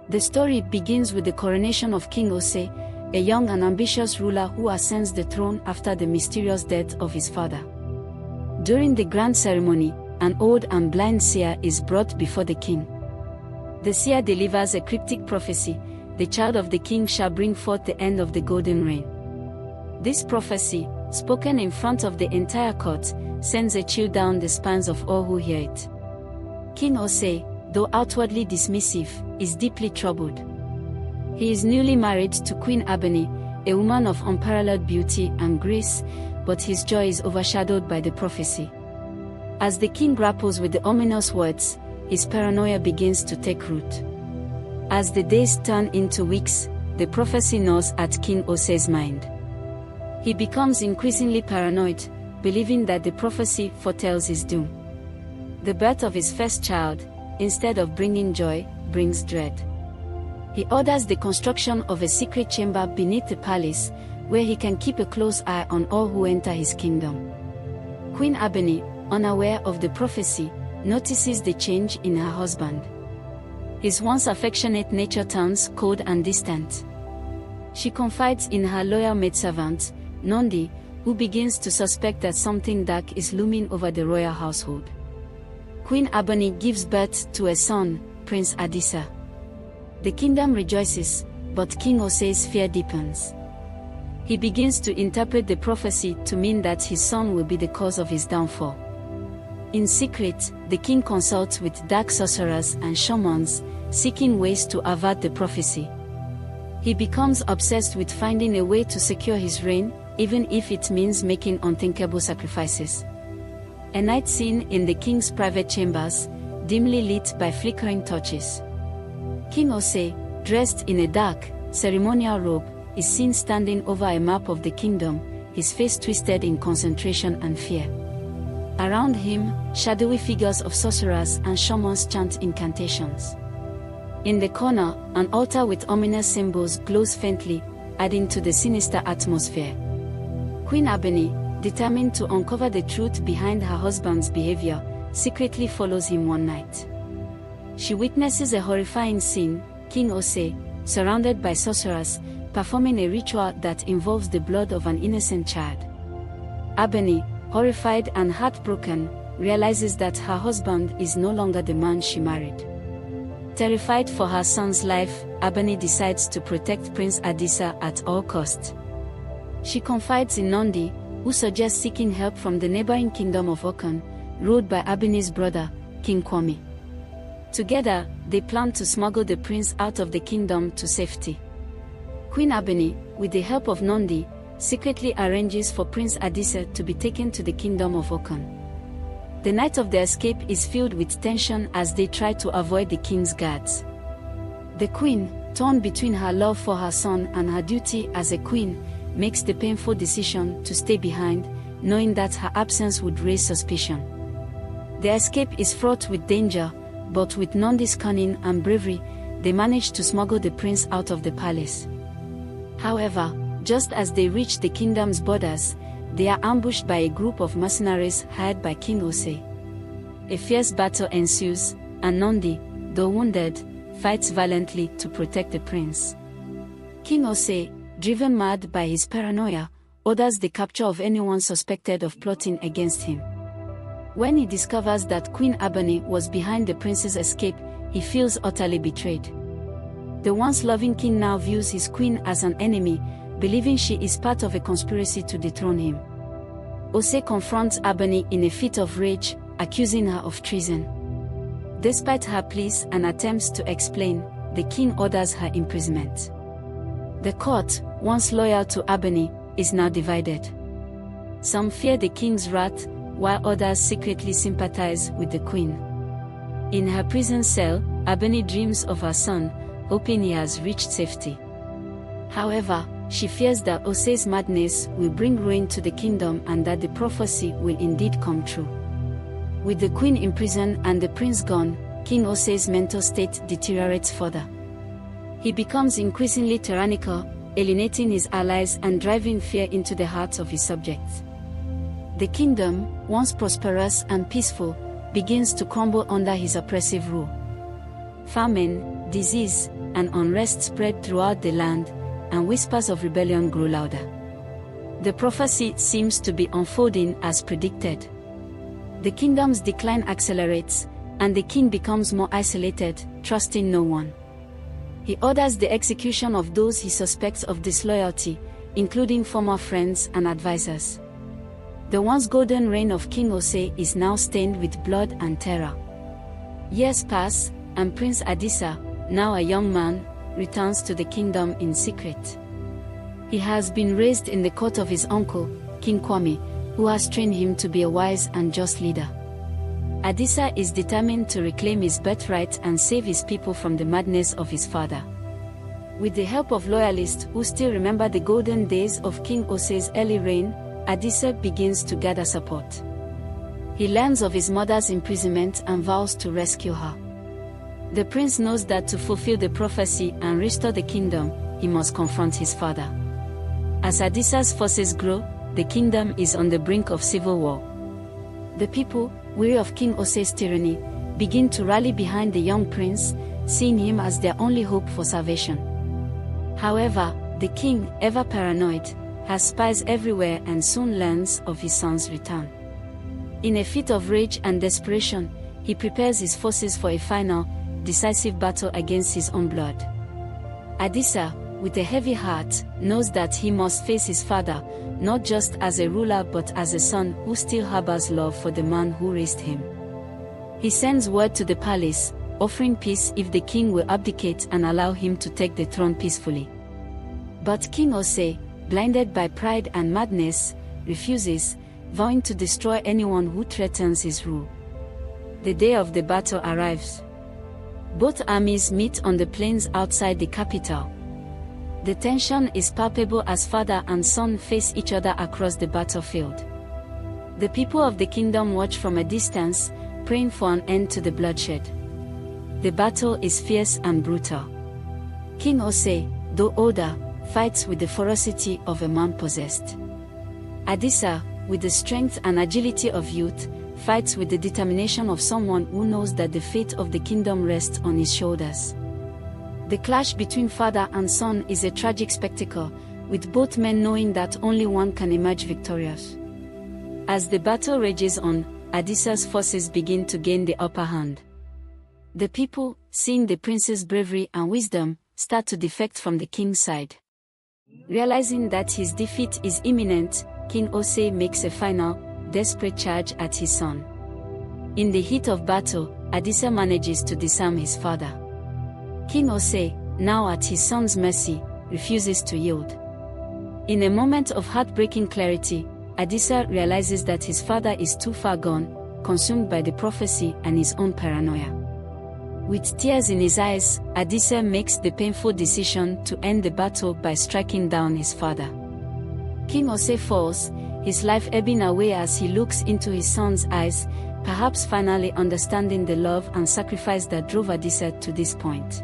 The story begins with the coronation of King Ose, a young and ambitious ruler who ascends the throne after the mysterious death of his father. During the grand ceremony, an old and blind seer is brought before the king. The seer delivers a cryptic prophecy: the child of the king shall bring forth the end of the golden reign. This prophecy, spoken in front of the entire court, sends a chill down the spines of all who hear it. King Ose, though outwardly dismissive, is deeply troubled. He is newly married to Queen Abeni, a woman of unparalleled beauty and grace, but his joy is overshadowed by the prophecy. As the king grapples with the ominous words, his paranoia begins to take root. As the days turn into weeks, the prophecy gnaws at King Ose's mind. He becomes increasingly paranoid, believing that the prophecy foretells his doom. The birth of his first child, instead of bringing joy, brings dread. He orders the construction of a secret chamber beneath the palace, where he can keep a close eye on all who enter his kingdom. Queen Abeni, unaware of the prophecy, notices the change in her husband. His once affectionate nature turns cold and distant. She confides in her loyal maidservant, Nondi, who begins to suspect that something dark is looming over the royal household. Queen Abeni gives birth to a son, Prince Adisa. The kingdom rejoices, but King Ose's fear deepens. He begins to interpret the prophecy to mean that his son will be the cause of his downfall. In secret, the king consults with dark sorcerers and shamans, seeking ways to avert the prophecy. He becomes obsessed with finding a way to secure his reign, even if it means making unthinkable sacrifices. A night scene in the king's private chambers, dimly lit by flickering torches. King Ose, dressed in a dark, ceremonial robe, is seen standing over a map of the kingdom, his face twisted in concentration and fear. Around him, shadowy figures of sorcerers and shamans chant incantations. In the corner, an altar with ominous symbols glows faintly, adding to the sinister atmosphere. Queen Abeni, determined to uncover the truth behind her husband's behavior, secretly follows him one night. She witnesses a horrifying scene: King Ose, surrounded by sorcerers, performing a ritual that involves the blood of an innocent child. Abeni, horrified and heartbroken, realizes that her husband is no longer the man she married. Terrified for her son's life, Abeni decides to protect Prince Adisa at all costs. She confides in Nondi, who suggests seeking help from the neighboring kingdom of Okan, ruled by Abeni's brother, King Kwame. Together, they plan to smuggle the prince out of the kingdom to safety. Queen Abeni, with the help of Nondi, secretly arranges for Prince Adisa to be taken to the kingdom of Okan. The night of their escape is filled with tension as they try to avoid the king's guards. The queen, torn between her love for her son and her duty as a queen, makes the painful decision to stay behind, knowing that her absence would raise suspicion. Their escape is fraught with danger, but with Nondi's cunning and bravery, they manage to smuggle the prince out of the palace. However, just as they reach the kingdom's borders, they are ambushed by a group of mercenaries hired by King Ose. A fierce battle ensues, and Nondi, though wounded, fights valiantly to protect the prince. King Ose, driven mad by his paranoia, orders the capture of anyone suspected of plotting against him. When he discovers that Queen Abeni was behind the prince's escape, he feels utterly betrayed. The once loving king now views his queen as an enemy, believing she is part of a conspiracy to dethrone him. Ose confronts Abeni in a fit of rage, accusing her of treason. Despite her pleas and attempts to explain, the king orders her imprisonment. The court, once loyal to Abeni, is now divided. Some fear the king's wrath, while others secretly sympathize with the queen. In her prison cell, Abeni dreams of her son, hoping he has reached safety. However, she fears that Ose's madness will bring ruin to the kingdom and that the prophecy will indeed come true. With the queen in prison and the prince gone, King Ose's mental state deteriorates further. He becomes increasingly tyrannical, alienating his allies and driving fear into the hearts of his subjects. The kingdom, once prosperous and peaceful, begins to crumble under his oppressive rule. Famine, disease, and unrest spread throughout the land, and whispers of rebellion grew louder. The prophecy seems to be unfolding as predicted. The kingdom's decline accelerates, and the king becomes more isolated, trusting no one. He orders the execution of those he suspects of disloyalty, including former friends and advisors. The once golden reign of King Osei is now stained with blood and terror. Years pass, and Prince Adisa, now a young man, returns to the kingdom in secret. He has been raised in the court of his uncle, King Kwame, who has trained him to be a wise and just leader. Adisa is determined to reclaim his birthright and save his people from the madness of his father. With the help of loyalists who still remember the golden days of King Osei's early reign, Adisa begins to gather support. He learns of his mother's imprisonment and vows to rescue her. The prince knows that to fulfill the prophecy and restore the kingdom, he must confront his father. As Adisa's forces grow, the kingdom is on the brink of civil war. The people, weary of King Osei's tyranny, begin to rally behind the young prince, seeing him as their only hope for salvation. However, the king, ever paranoid, has spies everywhere and soon learns of his son's return. In a fit of rage and desperation, he prepares his forces for a final, decisive battle against his own blood. Adisa, with a heavy heart, knows that he must face his father, not just as a ruler but as a son who still harbors love for the man who raised him. He sends word to the palace, offering peace if the king will abdicate and allow him to take the throne peacefully. But King Osei, blinded by pride and madness, refuses, vowing to destroy anyone who threatens his rule. The day of the battle arrives. Both armies meet on the plains outside the capital. The tension is palpable as father and son face each other across the battlefield. The people of the kingdom watch from a distance, praying for an end to the bloodshed. The battle is fierce and brutal. King Osei, though older, fights with the ferocity of a man possessed. Adisa, with the strength and agility of youth, fights with the determination of someone who knows that the fate of the kingdom rests on his shoulders. The clash between father and son is a tragic spectacle, with both men knowing that only one can emerge victorious. As the battle rages on, Adisa's forces begin to gain the upper hand. The people, seeing the prince's bravery and wisdom, start to defect from the king's side. Realizing that his defeat is imminent, King Osei makes a final, desperate charge at his son. In the heat of battle, Adisa manages to disarm his father. King Osei, now at his son's mercy, refuses to yield. In a moment of heartbreaking clarity, Adisa realizes that his father is too far gone, consumed by the prophecy and his own paranoia. With tears in his eyes, Adisa makes the painful decision to end the battle by striking down his father. King Osei falls, his life ebbing away as he looks into his son's eyes, perhaps finally understanding the love and sacrifice that drove Adisa to this point.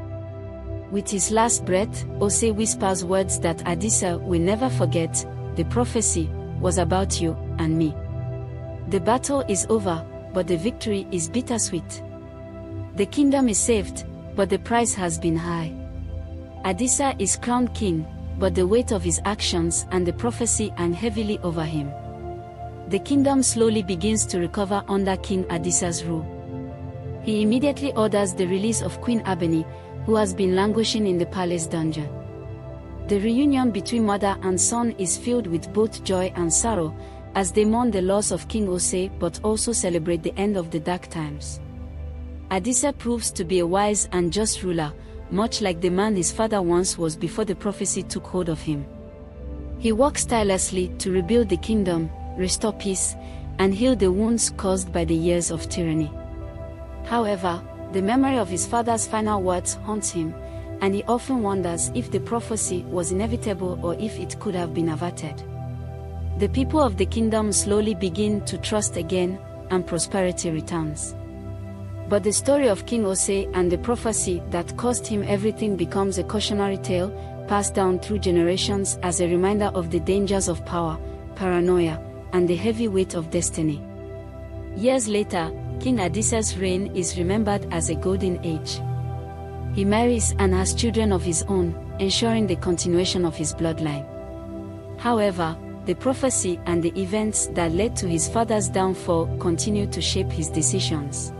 With his last breath, Osei whispers words that Adisa will never forget: "The prophecy was about you and me." The battle is over, but the victory is bittersweet. The kingdom is saved, but the price has been high. Adisa is crowned king, but the weight of his actions and the prophecy hang heavily over him. The kingdom slowly begins to recover under King Adisa's rule. He immediately orders the release of Queen Abeni, who has been languishing in the palace dungeon. The reunion between mother and son is filled with both joy and sorrow, as they mourn the loss of King Osei but also celebrate the end of the dark times. Adisa proves to be a wise and just ruler, much like the man his father once was before the prophecy took hold of him. He works tirelessly to rebuild the kingdom, restore peace, and heal the wounds caused by the years of tyranny. However, the memory of his father's final words haunts him, and he often wonders if the prophecy was inevitable or if it could have been averted. The people of the kingdom slowly begin to trust again, and prosperity returns. But the story of King Osei and the prophecy that cost him everything becomes a cautionary tale, passed down through generations as a reminder of the dangers of power, paranoia, and the heavy weight of destiny. Years later, King Adisa's reign is remembered as a golden age. He marries and has children of his own, ensuring the continuation of his bloodline. However, the prophecy and the events that led to his father's downfall continue to shape his decisions.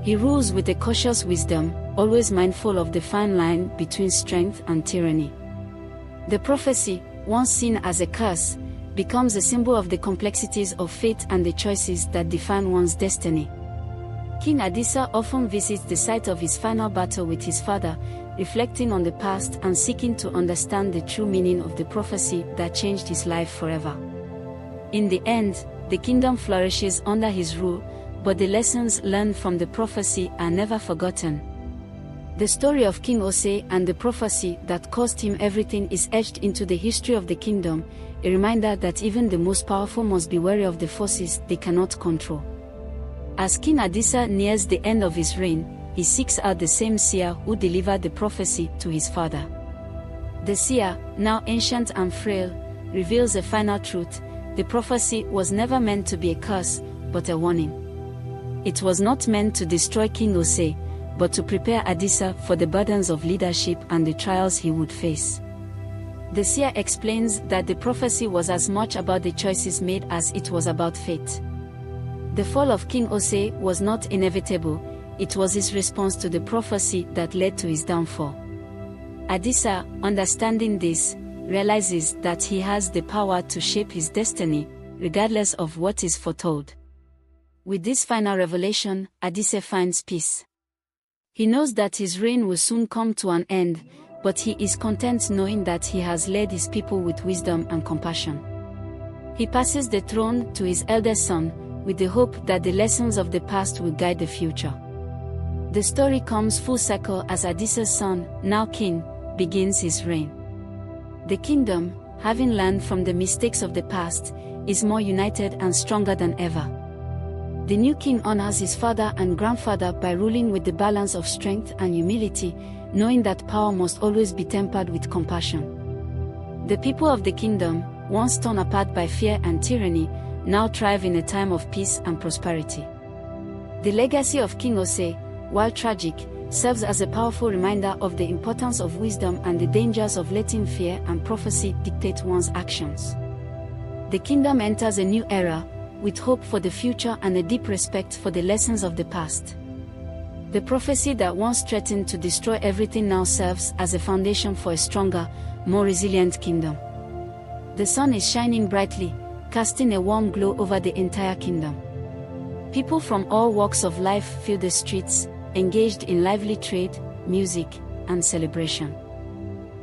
He rules with a cautious wisdom, always mindful of the fine line between strength and tyranny. The prophecy, once seen as a curse, becomes a symbol of the complexities of fate and the choices that define one's destiny. King Adisa often visits the site of his final battle with his father, reflecting on the past and seeking to understand the true meaning of the prophecy that changed his life forever. In the end, the kingdom flourishes under his rule, but the lessons learned from the prophecy are never forgotten. The story of King Osei and the prophecy that cost him everything is etched into the history of the kingdom, a reminder that even the most powerful must be wary of the forces they cannot control. As King Adisa nears the end of his reign, he seeks out the same seer who delivered the prophecy to his father. The seer, now ancient and frail, reveals a final truth: the prophecy was never meant to be a curse, but a warning. It was not meant to destroy King Osei, but to prepare Adisa for the burdens of leadership and the trials he would face. The seer explains that the prophecy was as much about the choices made as it was about fate. The fall of King Osei was not inevitable, it was his response to the prophecy that led to his downfall. Adisa, understanding this, realizes that he has the power to shape his destiny, regardless of what is foretold. With this final revelation, Adisa finds peace. He knows that his reign will soon come to an end, but he is content knowing that he has led his people with wisdom and compassion. He passes the throne to his eldest son, with the hope that the lessons of the past will guide the future. The story comes full circle as Adisa's son, now king, begins his reign. The kingdom, having learned from the mistakes of the past, is more united and stronger than ever. The new king honors his father and grandfather by ruling with the balance of strength and humility, knowing that power must always be tempered with compassion. The people of the kingdom, once torn apart by fear and tyranny, now thrive in a time of peace and prosperity. The legacy of King Osei, while tragic, serves as a powerful reminder of the importance of wisdom and the dangers of letting fear and prophecy dictate one's actions. The kingdom enters a new era, with hope for the future and a deep respect for the lessons of the past. The prophecy that once threatened to destroy everything now serves as a foundation for a stronger, more resilient kingdom. The sun is shining brightly, casting a warm glow over the entire kingdom. People from all walks of life fill the streets, engaged in lively trade, music, and celebration.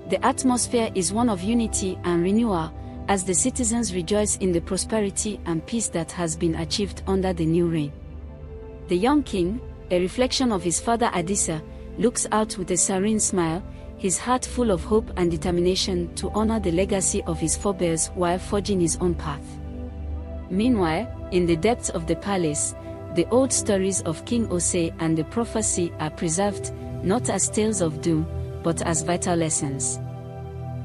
The atmosphere is one of unity and renewal, as the citizens rejoice in the prosperity and peace that has been achieved under the new reign. The young king, a reflection of his father Adisa, looks out with a serene smile, his heart full of hope and determination to honor the legacy of his forebears while forging his own path. Meanwhile, in the depths of the palace, the old stories of King Osei and the prophecy are preserved, not as tales of doom, but as vital lessons.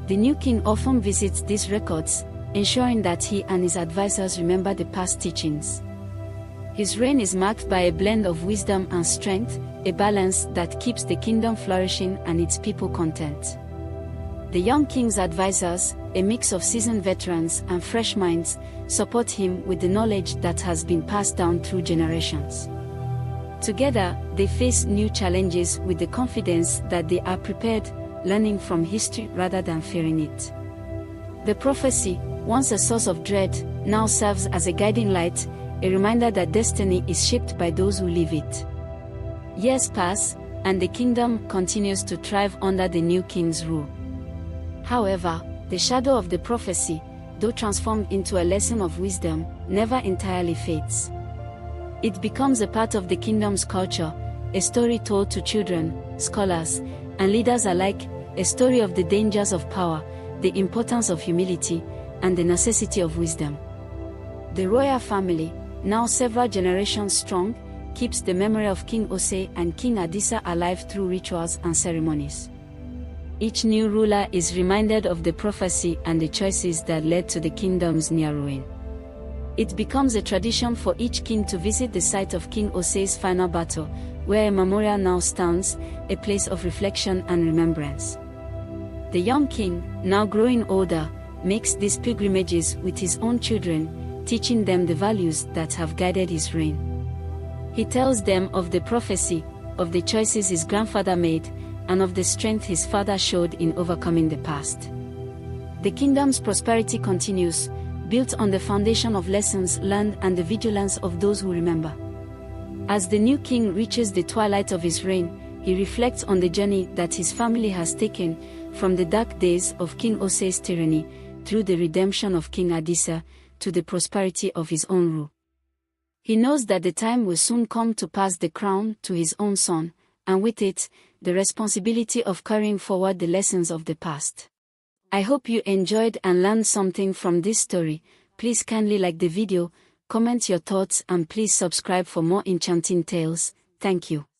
The new king often visits these records, ensuring that he and his advisors remember the past teachings. His reign is marked by a blend of wisdom and strength, a balance that keeps the kingdom flourishing and its people content. The young king's advisors, a mix of seasoned veterans and fresh minds, support him with the knowledge that has been passed down through generations. Together, they face new challenges with the confidence that they are prepared, learning from history rather than fearing it. The prophecy, once a source of dread, now serves as a guiding light, a reminder that destiny is shaped by those who live it. Years pass, and the kingdom continues to thrive under the new king's rule. However, the shadow of the prophecy, though transformed into a lesson of wisdom, never entirely fades. It becomes a part of the kingdom's culture, a story told to children, scholars, and leaders alike, a story of the dangers of power, the importance of humility, and the necessity of wisdom. The royal family, now several generations strong, keeps the memory of King Osei and King Adisa alive through rituals and ceremonies. Each new ruler is reminded of the prophecy and the choices that led to the kingdom's near ruin. It becomes a tradition for each king to visit the site of King Osei's final battle, where a memorial now stands, a place of reflection and remembrance. The young king, now growing older, makes these pilgrimages with his own children, teaching them the values that have guided his reign. He tells them of the prophecy, of the choices his grandfather made, and of the strength his father showed in overcoming the past. The kingdom's prosperity continues, built on the foundation of lessons learned and the vigilance of those who remember. As the new king reaches the twilight of his reign, he reflects on the journey that his family has taken, from the dark days of King Ose's tyranny, through the redemption of King Adisa, to the prosperity of his own rule. He knows that the time will soon come to pass the crown to his own son, and with it, the responsibility of carrying forward the lessons of the past. I hope you enjoyed and learned something from this story. Please kindly like the video, comment your thoughts and please subscribe for more enchanting tales. Thank you.